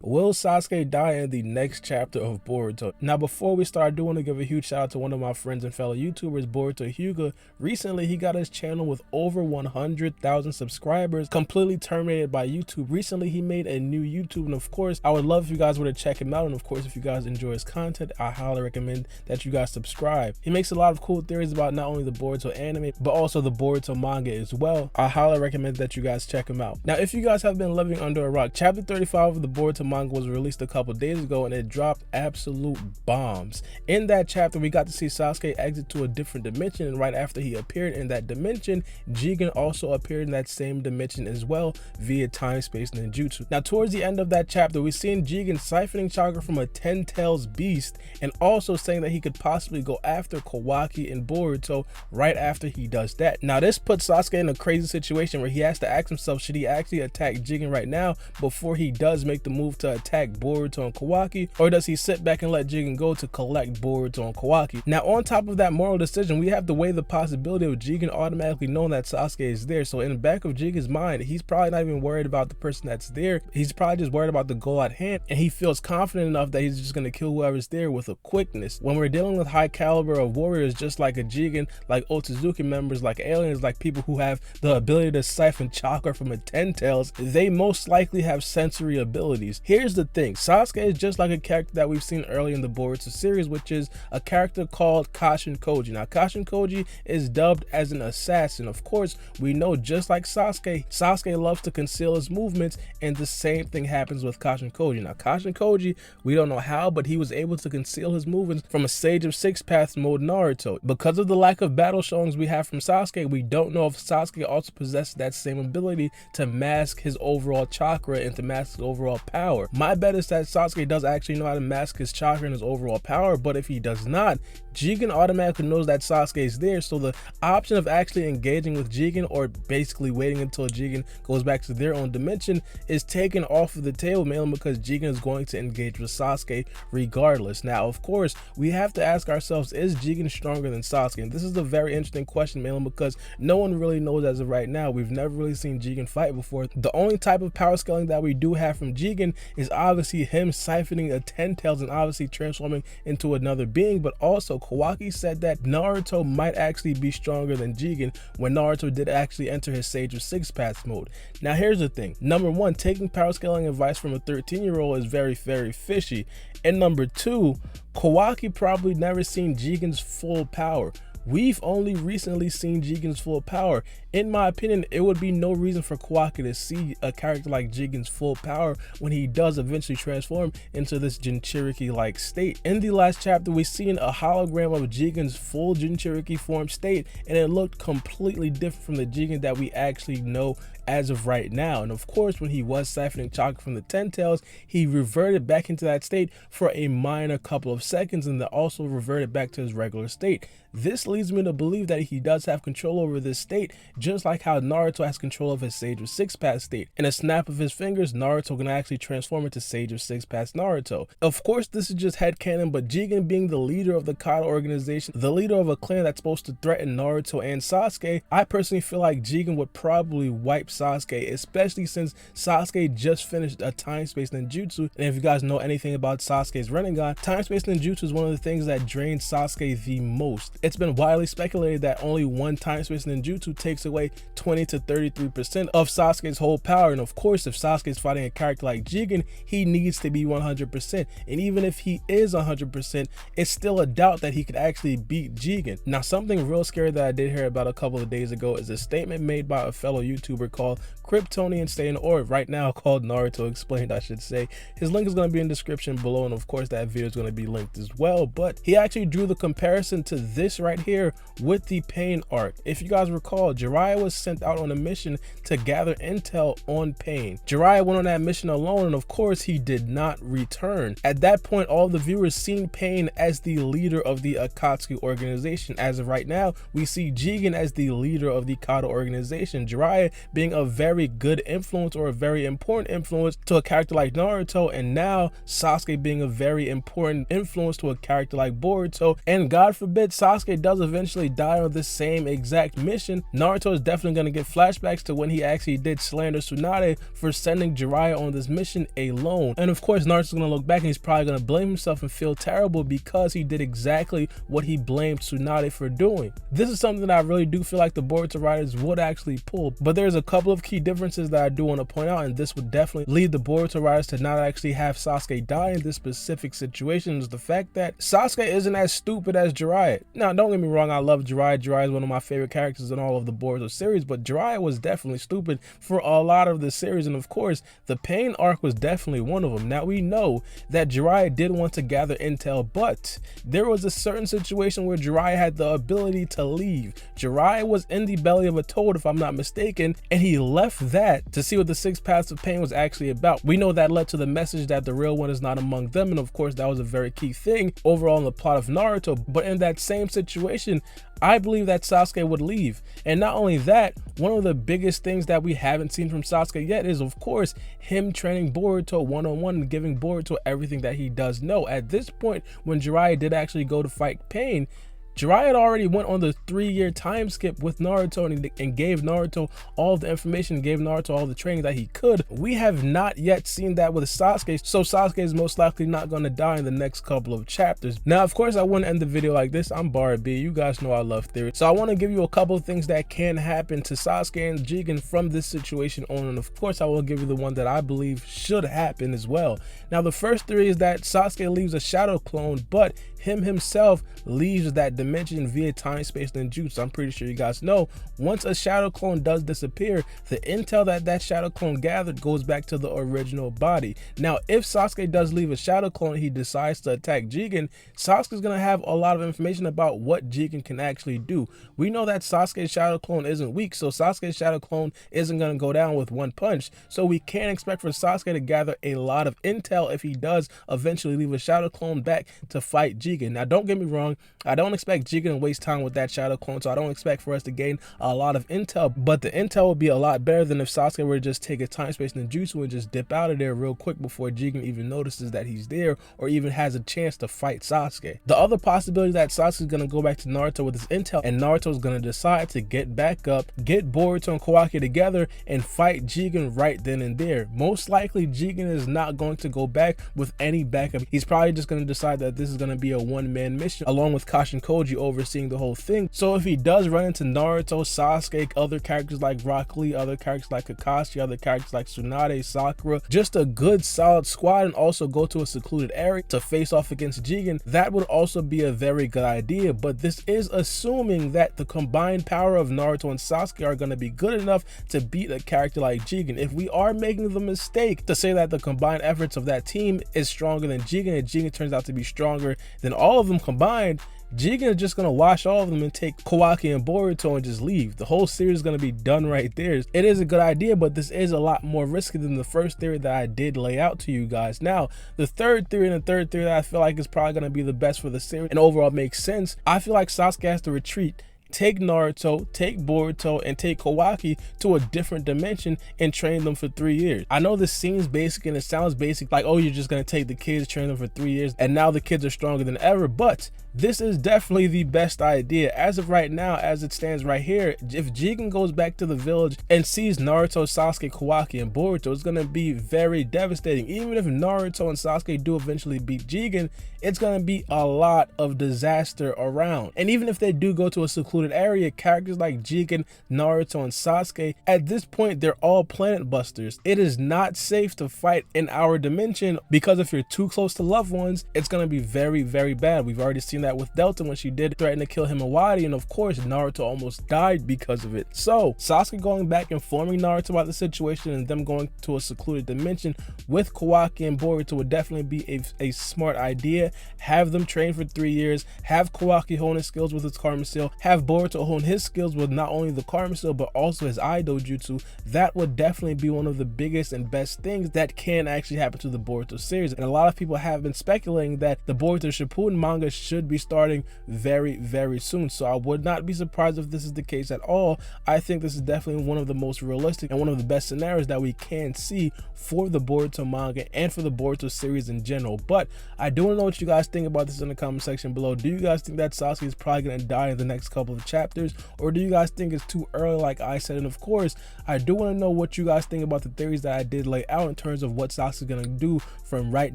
Will Sasuke die in the next chapter of Boruto? Now before we start, I do want to give a huge shout out to one of my friends and fellow YouTubers, Boruto Hyuga. Recently he got his channel with over 100,000 subscribers completely terminated by YouTube. Recently he made a new YouTube, and of course I would love if you guys were to check him out, and of course if you guys enjoy his content, I highly recommend that you guys subscribe. He makes a lot of cool theories about not only the Boruto anime but also the Boruto manga as well. I highly recommend that you guys check him out. Now if you guys have been living under a rock, chapter 35 of the Boruto manga was released a couple days ago and it dropped absolute bombs. In that chapter we got to see Sasuke exit to a different dimension, and right after he appeared in that dimension, Jigen also appeared in that same dimension as well via time space ninjutsu. Now towards the end of that chapter we seen Jigen siphoning chakra from a 10 tails beast and also saying that he could possibly go after Kawaki and Boruto right after he does that. Now this puts Sasuke in a crazy situation where he has to ask himself, should he actually attack Jigen right now before he does make the move to attack Boruto and Kawaki, or does he sit back and let Jigen go to collect Boruto and Kawaki? Now on top of that moral decision, we have to weigh the possibility of Jigen automatically knowing that Sasuke is there. So in the back of Jigen's mind, he's probably not even worried about the person that's there. He's probably just worried about the goal at hand, and he feels confident enough that he's just going to kill whoever's there with a quickness. When we're dealing with high caliber of warriors just like a Jigen, like Otsutsuki members, like aliens, like people who have the ability to siphon chakra from a 10 tails, they most likely have sensory abilities. Here's the thing, Sasuke is just like a character that we've seen early in the Boruto series, which is a character called Kashin Koji. Now Kashin Koji is dubbed as an assassin. Of course we know, just like Sasuke loves to conceal his movements, and the same thing happens with Kashin Koji. Now Kashin Koji, we don't know how, but he was able to conceal his movements from a Sage of Six Paths mode Naruto. Because of the lack of battle showings we have from Sasuke, we don't know if Sasuke also possesses that same ability to mask his overall chakra and to mask his overall power. My bet is that Sasuke does actually know how to mask his chakra and his overall power, but if he does not, Jigen automatically knows that Sasuke is there, so the option of actually engaging with Jigen or basically waiting until Jigen goes back to their own dimension is taken off of the table, mainly because Jigen is going to engage with Sasuke regardless. Now of course we have to ask ourselves, is Jigen stronger than Sasuke? And this is a very interesting question, mainly because no one really knows as of right now. We've never really seen Jigen fight before. The only type of power scaling that we do have from Jigen is obviously him siphoning a 10 tails and obviously transforming into another being, but also Kawaki said that Naruto might actually be stronger than Jigen when Naruto did actually enter his Sage of Six Paths mode. Now here's the thing, number one, taking power scaling advice from a 13-year-old is very fishy, and number two, Kawaki probably never seen Jigen's full power. We've only recently seen Jigen's full power. In my opinion, it would be no reason for Kawaki to see a character like Jigen's full power when he does eventually transform into this Jinchuriki-like state. In the last chapter, we seen a hologram of Jigen's full Jinchuriki form state, and it looked completely different from the Jigen that we actually know as of right now. And of course, when he was siphoning chakra from the 10 tails, he reverted back into that state for a minor couple of seconds, and then also reverted back to his regular state. This leads me to believe that he does have control over this state, just like how Naruto has control of his Sage of Six Paths state. In a snap of his fingers, Naruto can actually transform into Sage of Six Paths Naruto. Of course, this is just headcanon, but Jigen being the leader of the Kata organization, the leader of a clan that's supposed to threaten Naruto and Sasuke, I personally feel like Jigen would probably wipe Sasuke, especially since Sasuke just finished a time space ninjutsu. And if you guys know anything about Sasuke's Rinnegan, time space ninjutsu is one of the things that drains Sasuke the most. It's been widely speculated that only one time space ninjutsu takes away 20 to 33% of Sasuke's whole power, and of course if Sasuke is fighting a character like Jigen, he needs to be 100%, and even if he is 100%, it's still a doubt that he could actually beat Jigen. Now something real scary that I did hear about a couple of days ago is a statement made by a fellow YouTuber called Kryptonian Stay in Orb, right now called Naruto Explained, I should say. His link is going to be in the description below, and of course that video is going to be linked as well, but he actually drew the comparison to this right here with the Pain arc. If you guys recall, Jiraiya was sent out on a mission to gather intel on Pain. Jiraiya went on that mission alone, and of course he did not return. At that point, all the viewers seen Pain as the leader of the Akatsuki organization. As of right now, we see Jigen as the leader of the Kata organization, Jiraiya being a very good influence or a very important influence to a character like Naruto, and now Sasuke being a very important influence to a character like Boruto. And God forbid Sasuke does eventually die on the same exact mission, Naruto Naruto is definitely going to get flashbacks to when he actually did slander Tsunade for sending Jiraiya on this mission alone. And of course, Naruto's going to look back and he's probably going to blame himself and feel terrible because he did exactly what he blamed Tsunade for doing. This is something that I really do feel like the Boruto writers would actually pull, but there's a couple of key differences that I do want to point out, and this would definitely lead the Boruto writers to not actually have Sasuke die in this specific situation, is the fact that Sasuke isn't as stupid as Jiraiya. Now, don't get me wrong, I love Jiraiya. Jiraiya is one of my favorite characters in all of the Boruto series, but Jiraiya was definitely stupid for a lot of the series, and of course, the Pain arc was definitely one of them. Now, we know that Jiraiya did want to gather intel, but there was a certain situation where Jiraiya had the ability to leave. Jiraiya was in the belly of a toad, if I'm not mistaken, and he left that to see what the 6 paths of pain was actually about. We know that led to the message that the real one is not among them, and of course that was a very key thing overall in the plot of Naruto. But in that same situation, I believe that Sasuke would leave. And not only that, one of the biggest things that we haven't seen from Sasuke yet is, of course, him training Boruto one-on-one and giving Boruto everything that he does know. At this point, when Jiraiya did actually go to fight Pain, Jiraiya had already went on the 3-year time skip with Naruto and gave Naruto all the information, gave Naruto all the training that he could. We have not yet seen that with Sasuke, so Sasuke is most likely not going to die in the next couple of chapters. Now, of course, I wouldn't end the video like this. I'm Baara B. You guys know I love theory. So I want to give you a couple of things that can happen to Sasuke and Jigen from this situation on, and of course, I will give you the one that I believe should happen as well. Now, the first theory is that Sasuke leaves a shadow clone, but himself leaves that dimension via time, space, and jutsu. I'm pretty sure you guys know once a shadow clone does disappear, the intel that shadow clone gathered goes back to the original body. Now, if Sasuke does leave a shadow clone and he decides to attack Jigen, Sasuke's gonna have a lot of information about what Jigen can actually do. We know that Sasuke's shadow clone isn't weak, so Sasuke's shadow clone isn't gonna go down with one punch. So we can't expect for Sasuke to gather a lot of intel if he does eventually leave a shadow clone back to fight Jigen. Now, don't get me wrong, I don't expect Jigen to waste time with that shadow clone, so I don't expect for us to gain a lot of intel, but the intel would be a lot better than if Sasuke were to just take a time, space, and jutsu and just dip out of there real quick before Jigen even notices that he's there or even has a chance to fight Sasuke. The other possibility is that Sasuke is going to go back to Naruto with his intel, and Naruto is going to decide to get back up, get Boruto and Kawaki together, and fight Jigen right then and there. Most likely, Jigen is not going to go back with any backup. He's probably just going to decide that this is going to be a one-man mission, along with Kashin Koji overseeing the whole thing. So if he does run into Naruto, Sasuke, other characters like Rock Lee, other characters like Kakashi, other characters like Tsunade, Sakura, just a good solid squad, and also go to a secluded area to face off against Jigen, that would also be a very good idea. But this is assuming that the combined power of Naruto and Sasuke are going to be good enough to beat a character like Jigen. If we are making the mistake to say that the combined efforts of that team is stronger than Jigen, and Jigen turns out to be stronger than all of them combined, Jigen is just going to wash all of them and take Kawaki and Boruto and just leave. The whole series is going to be done right there. It is a good idea, but this is a lot more risky than the first theory that I did lay out to you guys. Now, the third theory that I feel like is probably going to be the best for the series and overall makes sense. I feel like Sasuke has to retreat, take Naruto, take Boruto, and take Kawaki to a different dimension and train them for 3 years. I know this seems basic and it sounds basic, like, oh, you're just going to take the kids, train them for 3 years, and now the kids are stronger than ever, but this is definitely the best idea. As of right now, as it stands right here, if Jigen goes back to the village and sees Naruto, Sasuke, Kawaki, and Boruto, it's going to be very devastating. Even if Naruto and Sasuke do eventually beat Jigen, it's going to be a lot of disaster around. And even if they do go to a secluded area, characters like Jigen, Naruto, and Sasuke, at this point, they're all planet busters. It is not safe to fight in our dimension, because if you're too close to loved ones, it's going to be very, very bad. We've already seen that with Delta when she did threaten to kill Himawari, and of course Naruto almost died because of it. So Sasuke going back, informing Naruto about the situation, and them going to a secluded dimension with Kawaki and Boruto would definitely be a smart idea. Have them train for 3 years, have Kawaki hone his skills with his Karma Seal, have Boruto hone his skills with not only the Karma Seal but also his Aido Jutsu. That would definitely be one of the biggest and best things that can actually happen to the Boruto series. And a lot of people have been speculating that the Boruto Shippuden manga should should be starting very, very soon. So I would not be surprised if this is the case at all. I think this is definitely one of the most realistic and one of the best scenarios that we can see for the Boruto manga and for the Boruto series in general. But I do want to know what you guys think about this in the comment section below. Do you guys think that Sasuke is probably going to die in the next couple of chapters, or do you guys think it's too early like I said? And of course, I do want to know what you guys think about the theories that I did lay out in terms of what Sasuke is going to do from right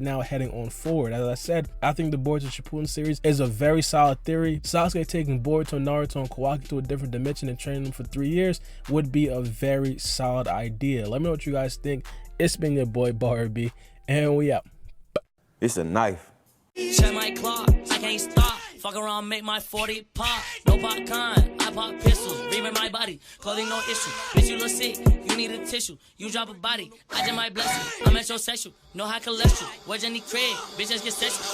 now heading on forward. As I said, I think the Boruto Shippuden series is a very solid theory. Sasuke taking Boruto, Naruto, and Kawaki to a different dimension and training them for 3 years would be a very solid idea. Let me know what you guys think. It's been your boy Baara, and we out. It's a knife. Check my clock, I can't stop. Fuck around, make my 40 pop. No popcorn, I pop pistols. Reaming my body, clothing no issue. Bitch, you look sick, you need a tissue. You drop a body, I just might bless you. I'm at your sexual, no high cholesterol. Where's Jenny Craig? Bitch, just get sexual.